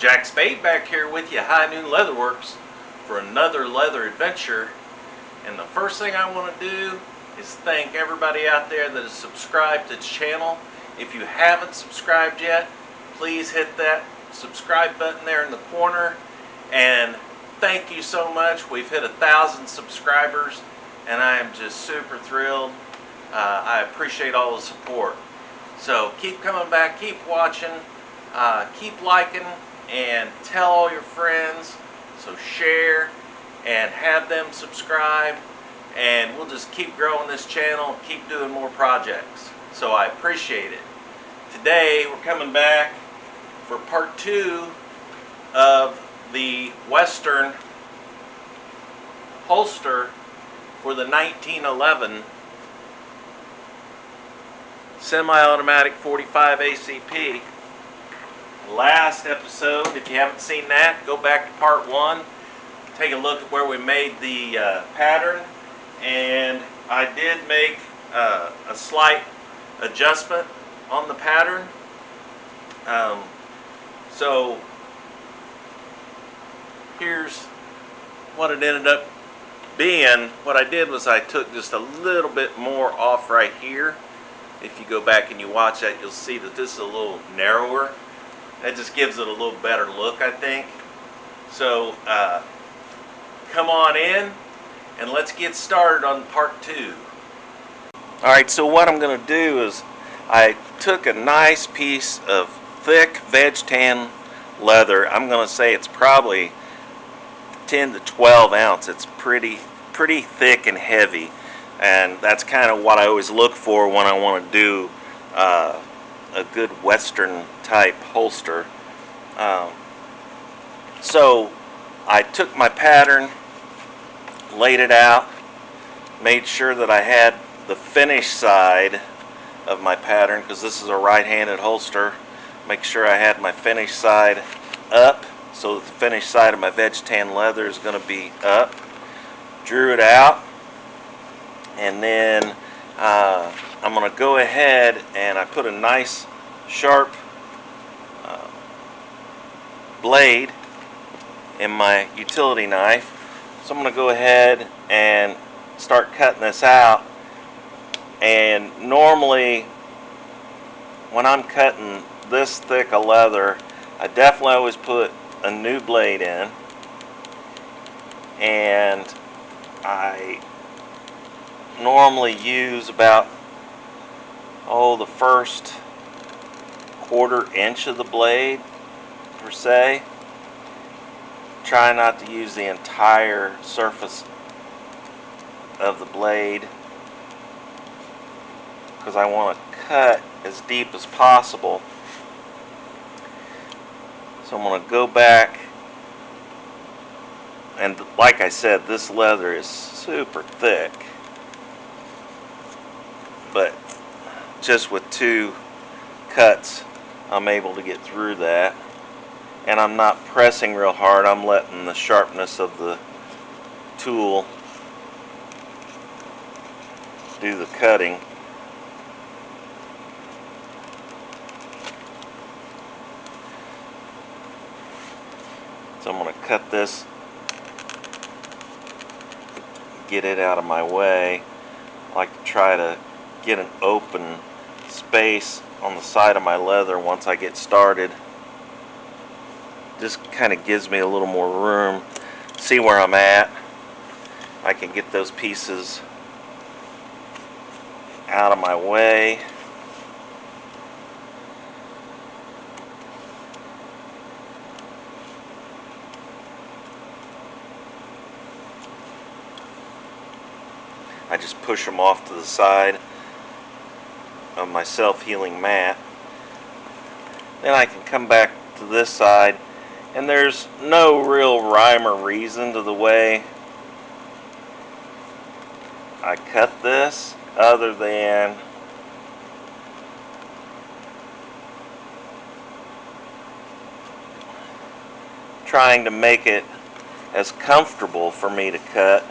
Jack Spade back here with you, High Noon Leatherworks, for another leather adventure. And the first thing I want to do is thank everybody out there that has subscribed to the channel. If you haven't subscribed yet, please hit that subscribe button there in the corner. And thank you so much. We've hit 1,000 subscribers, and I am just super thrilled. I appreciate all the support. So keep coming back, keep watching, keep liking, and tell all your friends. So share and have them subscribe, and we'll just keep growing this channel, keep doing more projects. So I appreciate it. Today we're coming back for part 2 of the Western holster for the 1911 semi-automatic 45 ACP. Last episode, if you haven't seen that, go back to part 1, take a look at where we made the pattern, and I did make a slight adjustment on the pattern. So here's what it ended up being. What I did was I took just a little bit more off right here. If you go back and you watch that, you'll see that this is a little narrower. That just gives it a little better look, I think. So come on in and let's get started on part 2. Alright, so what I'm going to do is I took a nice piece of thick veg tan leather. I'm going to say it's probably 10 to 12 ounce. It's pretty thick and heavy, and that's kind of what I always look for when I want to do a good Western type holster. So I took my pattern, laid it out, made sure that I had the finished side of my pattern, because this is a right-handed holster. Make sure I had my finished side up, so that the finished side of my veg tan leather is going to be up. Drew it out, and then I'm going to go ahead and I put a nice sharp blade in my utility knife. So I'm going to go ahead and start cutting this out. And normally when I'm cutting this thick of leather, I definitely always put a new blade in, and I normally use about the first 1/4 inch of the blade per se. Try not to use the entire surface of the blade, because I want to cut as deep as possible. So I'm going to go back, and like I said, this leather is super thick, but just with 2 cuts I'm able to get through that, and I'm not pressing real hard. I'm letting the sharpness of the tool do the cutting. So I'm going to cut this, get it out of my way. I like to try to get an open space on the side of my leather once I get started. Just kind of gives me a little more room. See where I'm at. I can get those pieces out of my way. I just push them off to the side of my self-healing mat. Then I can come back to this side, and there's no real rhyme or reason to the way I cut this, other than trying to make it as comfortable for me to cut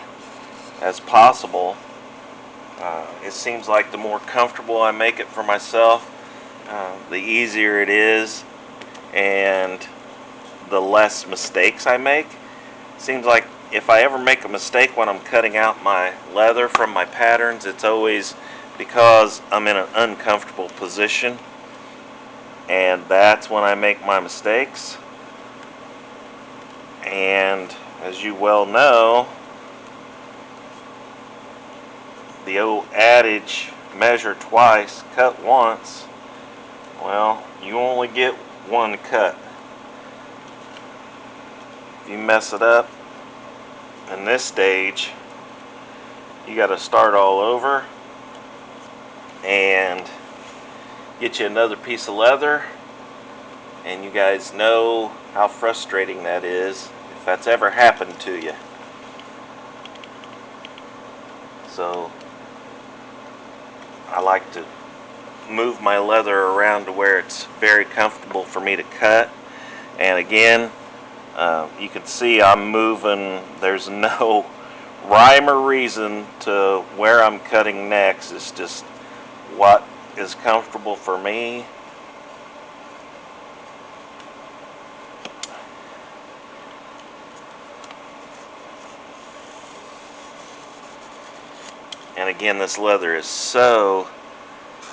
as possible. It seems like the more comfortable I make it for myself, the easier it is, and the less mistakes I make. Seems like if I ever make a mistake when I'm cutting out my leather from my patterns, it's always because I'm in an uncomfortable position, and that's when I make my mistakes. And as you well know, the old adage, measure twice, cut once. Well, you only get one cut. If you mess it up in this stage, you got to start all over and get you another piece of leather. And you guys know how frustrating that is if that's ever happened to you. So I like to move my leather around to where it's very comfortable for me to cut. And again, you can see I'm moving. There's no rhyme or reason to where I'm cutting next. It's just what is comfortable for me. And again, this leather is so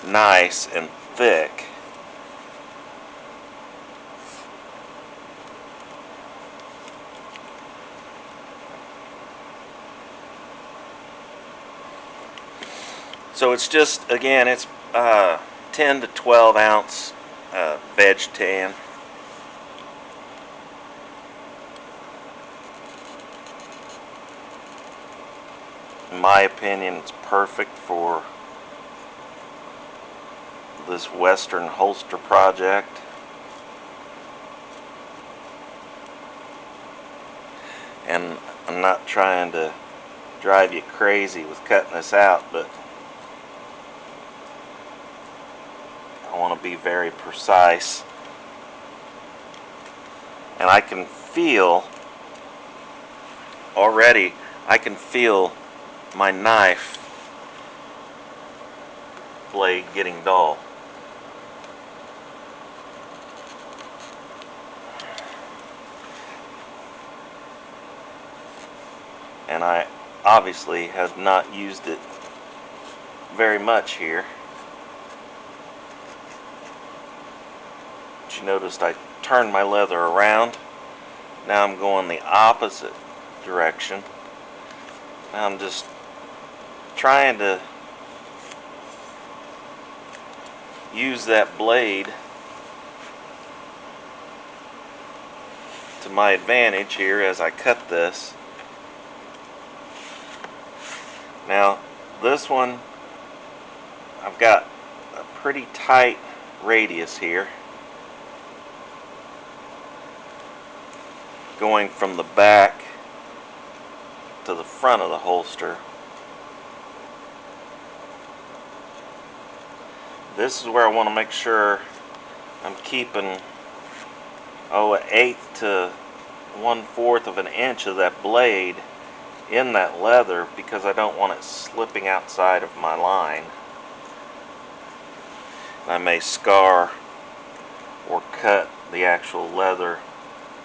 nice and thick. So it's just, again, it's 10 to 12 ounce veg tan. In my opinion, it's perfect for this Western holster project. And I'm not trying to drive you crazy with cutting this out, but I want to be very precise. And I can feel already, I can feel my knife blade getting dull. And I obviously have not used it very much here. But you noticed I turned my leather around. Now I'm going the opposite direction. Now I'm just trying to use that blade to my advantage here as I cut this. Now this one, I've got a pretty tight radius here, going from the back to the front of the holster. This is where I want to make sure I'm keeping an 1/8 to 1/4 of an inch of that blade in that leather, because I don't want it slipping outside of my line. I may scar or cut the actual leather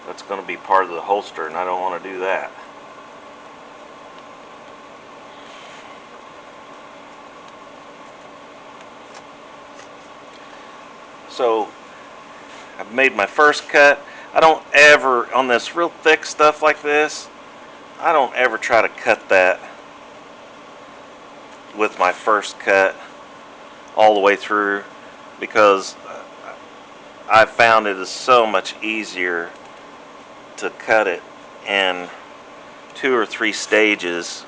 that's going to be part of the holster, and I don't want to do that. So I've made my first cut. I don't ever, on this real thick stuff like this, I don't ever try to cut that with my first cut all the way through, because I've found it is so much easier to cut it in 2 or 3 stages.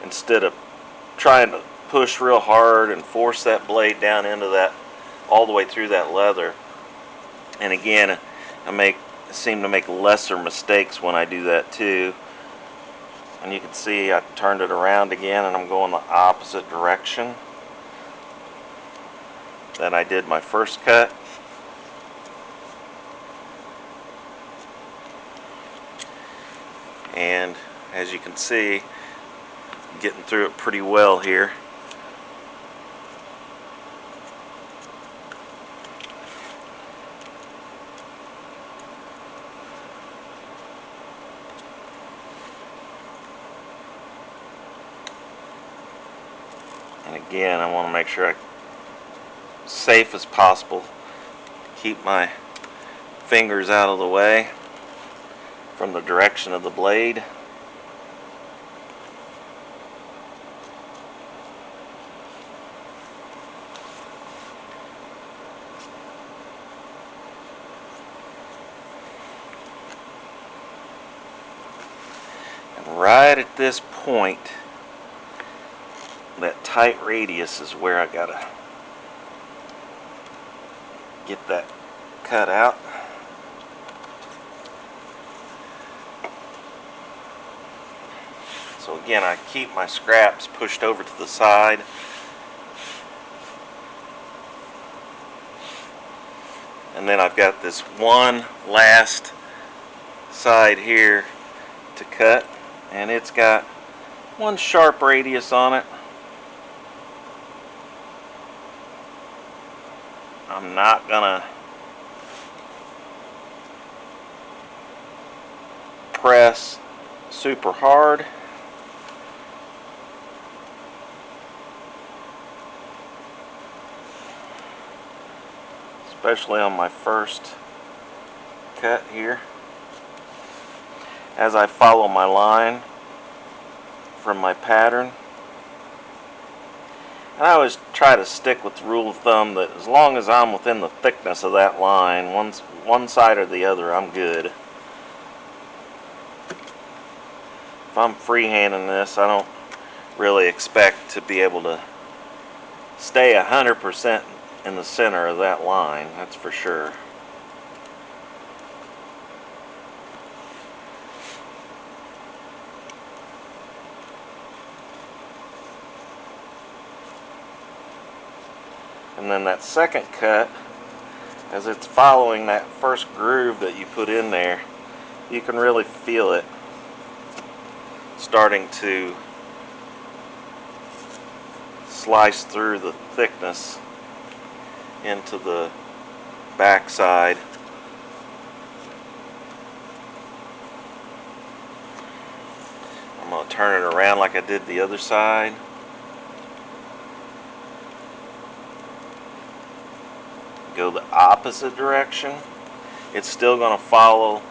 Instead of trying to push real hard and force that blade down into that, all the way through that leather. And again, I seem to make lesser mistakes when I do that too. And you can see I turned it around again, and I'm going the opposite direction than I did my first cut. And as you can see, getting through it pretty well here. And again, I want to make sure I'm safe as possible. Keep my fingers out of the way from the direction of the blade. And right at this point, that tight radius is where I gotta get that cut out. So again, I keep my scraps pushed over to the side. And then I've got this one last side here to cut, and it's got one sharp radius on it. I'm not gonna press super hard. Especially on my first cut here. As I follow my line from my pattern. And I always try to stick with the rule of thumb that as long as I'm within the thickness of that line, one side or the other, I'm good. If I'm freehanding this, I don't really expect to be able to stay 100% in the center of that line, that's for sure. And then that second cut, as it's following that first groove that you put in there, you can really feel it starting to slice through the thickness into the back side. I'm going to turn it around like I did the other side. Go the opposite direction. It's still going to follow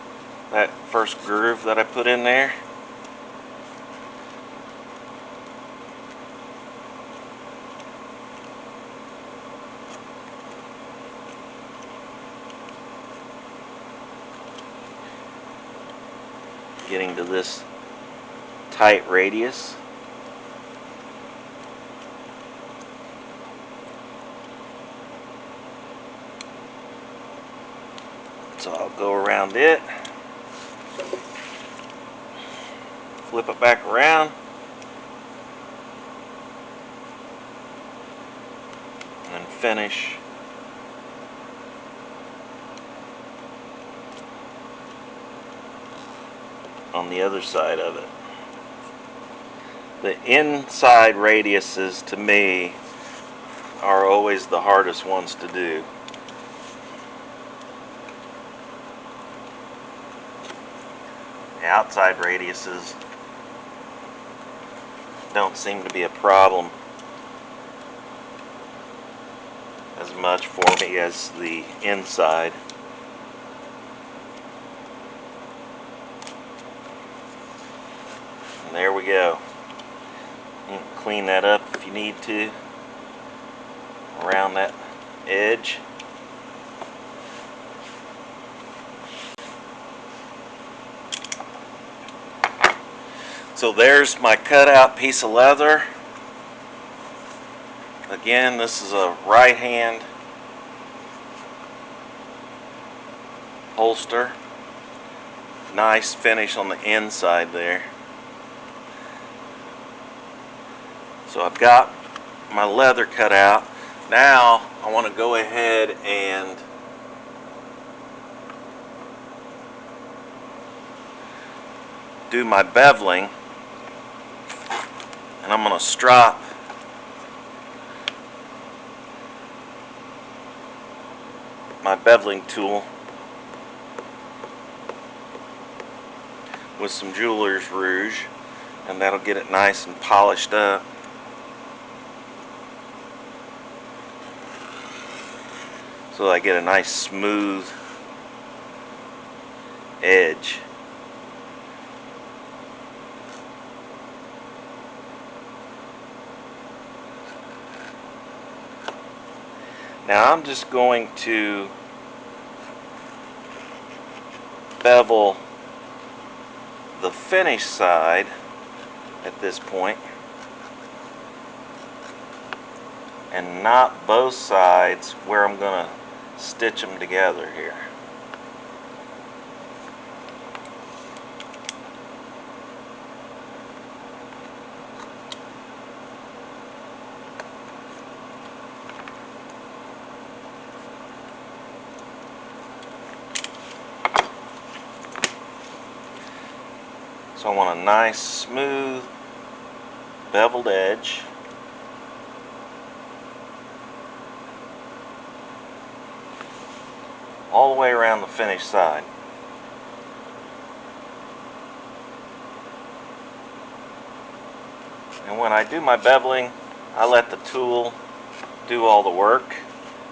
that first groove that I put in there. Getting to this tight radius. So I'll go around it, flip it back around, and finish on the other side of it. The inside radiuses, to me, are always the hardest ones to do. The outside radiuses don't seem to be a problem as much for me as the inside. And there we go. You can clean that up if you need to around that edge. So there's my cutout piece of leather. Again, this is a right hand holster. Nice finish on the inside there. So I've got my leather cut out. Now I want to go ahead and do my beveling, and I'm going to strop my beveling tool with some jeweler's rouge, and that'll get it nice and polished up. so I get a nice smooth edge. Now I'm just going to bevel the finish side at this point and not both sides where I'm going to stitch them together here. So I want a nice smooth beveled edge. All the way around the finished side. And when I do my beveling, I let the tool do all the work.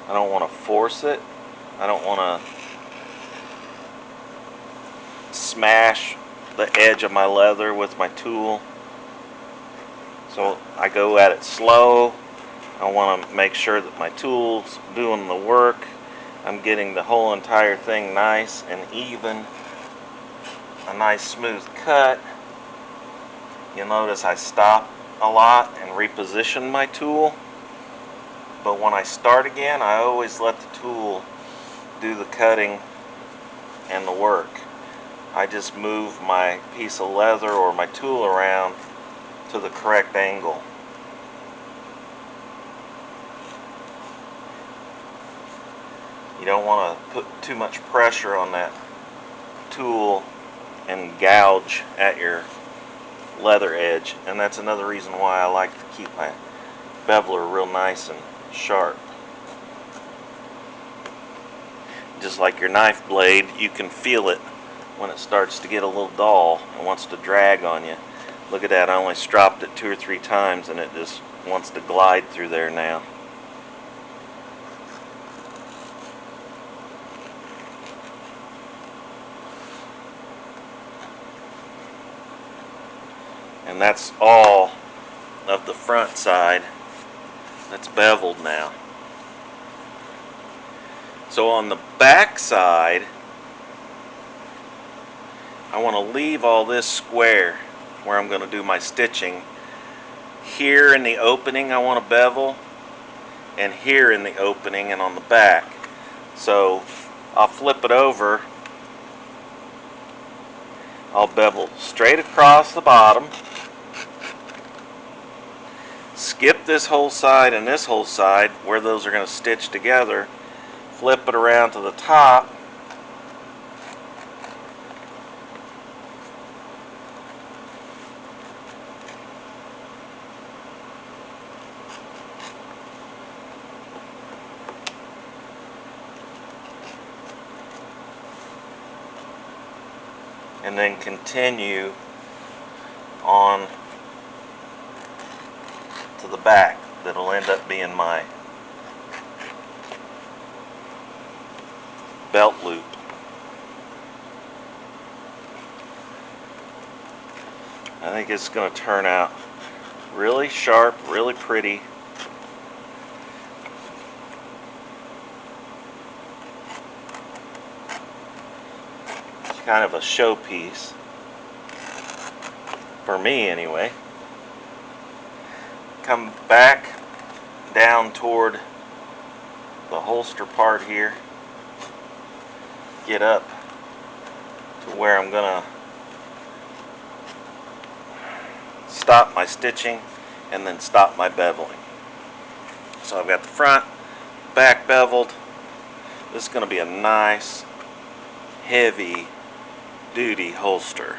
I don't want to force it. I don't want to smash the edge of my leather with my tool. So I go at it slow. I want to make sure that my tool's doing the work. I'm getting the whole entire thing nice and even. A nice smooth cut. You'll notice I stop a lot and reposition my tool. But when I start again, I always let the tool do the cutting and the work. I just move my piece of leather or my tool around to the correct angle. You don't want to put too much pressure on that tool and gouge at your leather edge, and that's another reason why I like to keep my beveler real nice and sharp. Just like your knife blade, you can feel it when it starts to get a little dull and wants to drag on you. Look at that, I only stropped it 2 or 3 times and it just wants to glide through there now. And that's all of the front side that's beveled now. So on the back side, I want to leave all this square where I'm going to do my stitching. Here in the opening I want to bevel, and here in the opening and on the back. So I'll flip it over. I'll bevel straight across the bottom, skip this whole side and this whole side where those are going to stitch together, flip it around to the top, and then continue on to the back. That'll end up being my belt loop. I think it's going to turn out really sharp, really pretty. It's kind of a showpiece, for me anyway. Come back down toward the holster part here. Get up to where I'm going to stop my stitching and then stop my beveling. So I've got the front, back beveled. This is going to be a nice, heavy duty holster.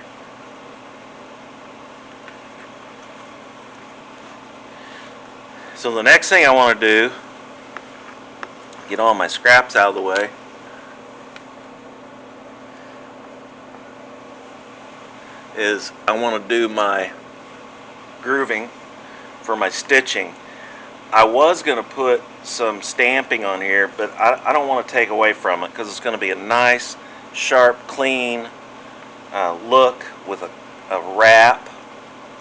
So the next thing I want to do, get all my scraps out of the way, is I want to do my grooving for my stitching. I was going to put some stamping on here, but I don't want to take away from it because it's going to be a nice, sharp, clean look with a wrap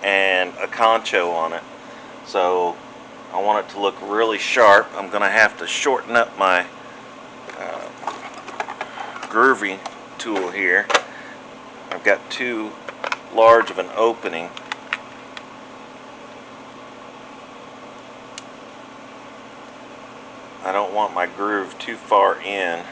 and a concho on it. So I want it to look really sharp. I'm going to have to shorten up my grooving tool here. I've got too large of an opening. I don't want my groove too far in.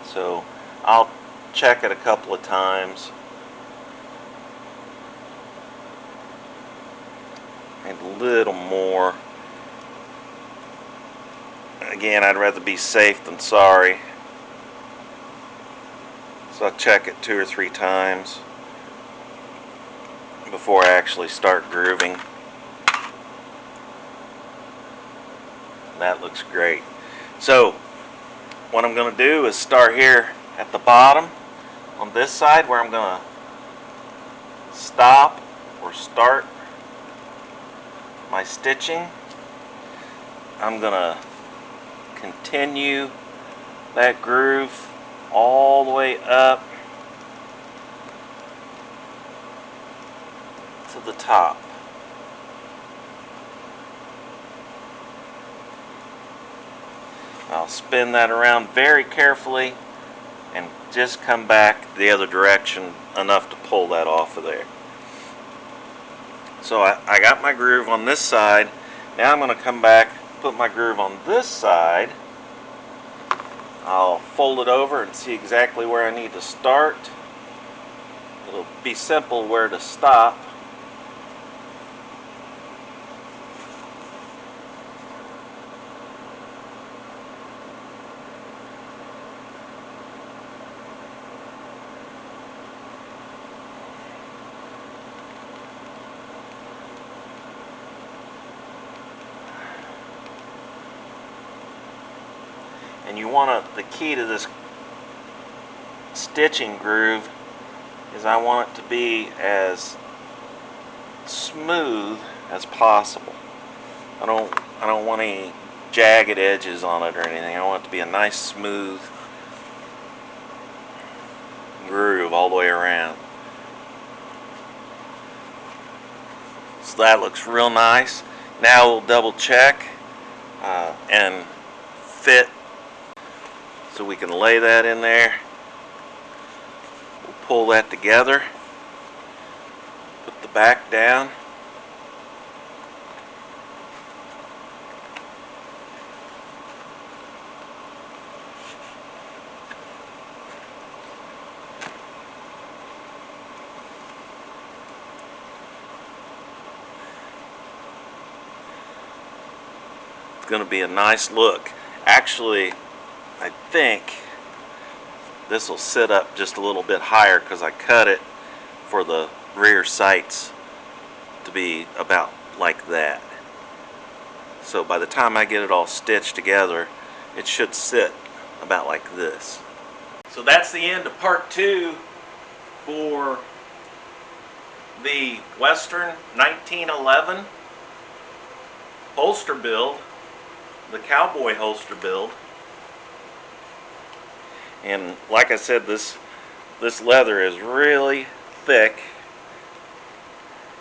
So I'll check it a couple of times. And a little more. Again, I'd rather be safe than sorry. So I'll check it 2 or 3 times before I actually start grooving. That looks great. So what I'm going to do is start here at the bottom on this side where I'm going to stop or start my stitching. I'm going to continue that groove all the way up to the top. I'll spin that around very carefully and just come back the other direction enough to pull that off of there. So I got my groove on this side. Now I'm going to come back, put my groove on this side. I'll fold it over and see exactly where I need to start. It'll be simple where to stop. And you want to, the key to this stitching groove is I want it to be as smooth as possible. I don't want any jagged edges on it or anything. I want it to be a nice smooth groove all the way around. So that looks real nice. Now we'll double check and fit. So we can lay that in there. We'll pull that together. Put the back down. It's going to be a nice look. Actually, I think this will sit up just a little bit higher because I cut it for the rear sights to be about like that. So by the time I get it all stitched together, it should sit about like this. So that's the end of part 2 for the Western 1911 holster build, the Cowboy holster build. And like I said, this leather is really thick,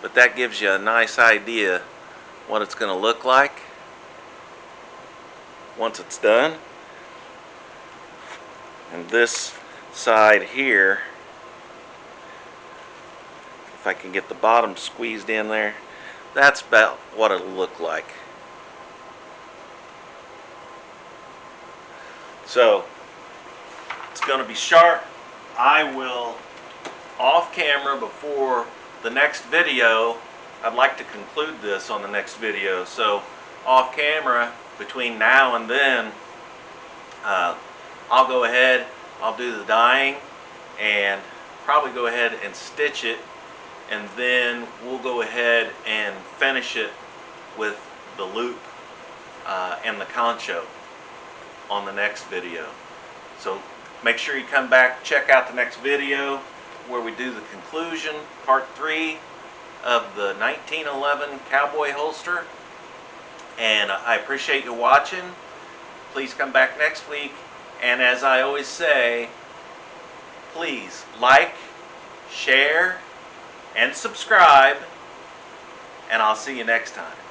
but that gives you a nice idea what it's going to look like once it's done. And this side here, if I can get the bottom squeezed in there, that's about what it'll look like. So it's going to be sharp. I will, off camera before the next video, I'd like to conclude this on the next video. So off camera, between now and then, I'll go ahead, I'll do the dyeing and probably go ahead and stitch it, and then we'll go ahead and finish it with the loop and the concho on the next video. So Make sure you come back, check out the next video where we do the conclusion, part 3 of the 1911 Cowboy Holster. And I appreciate you watching. Please come back next week. And as I always say, please like, share, and subscribe. And I'll see you next time.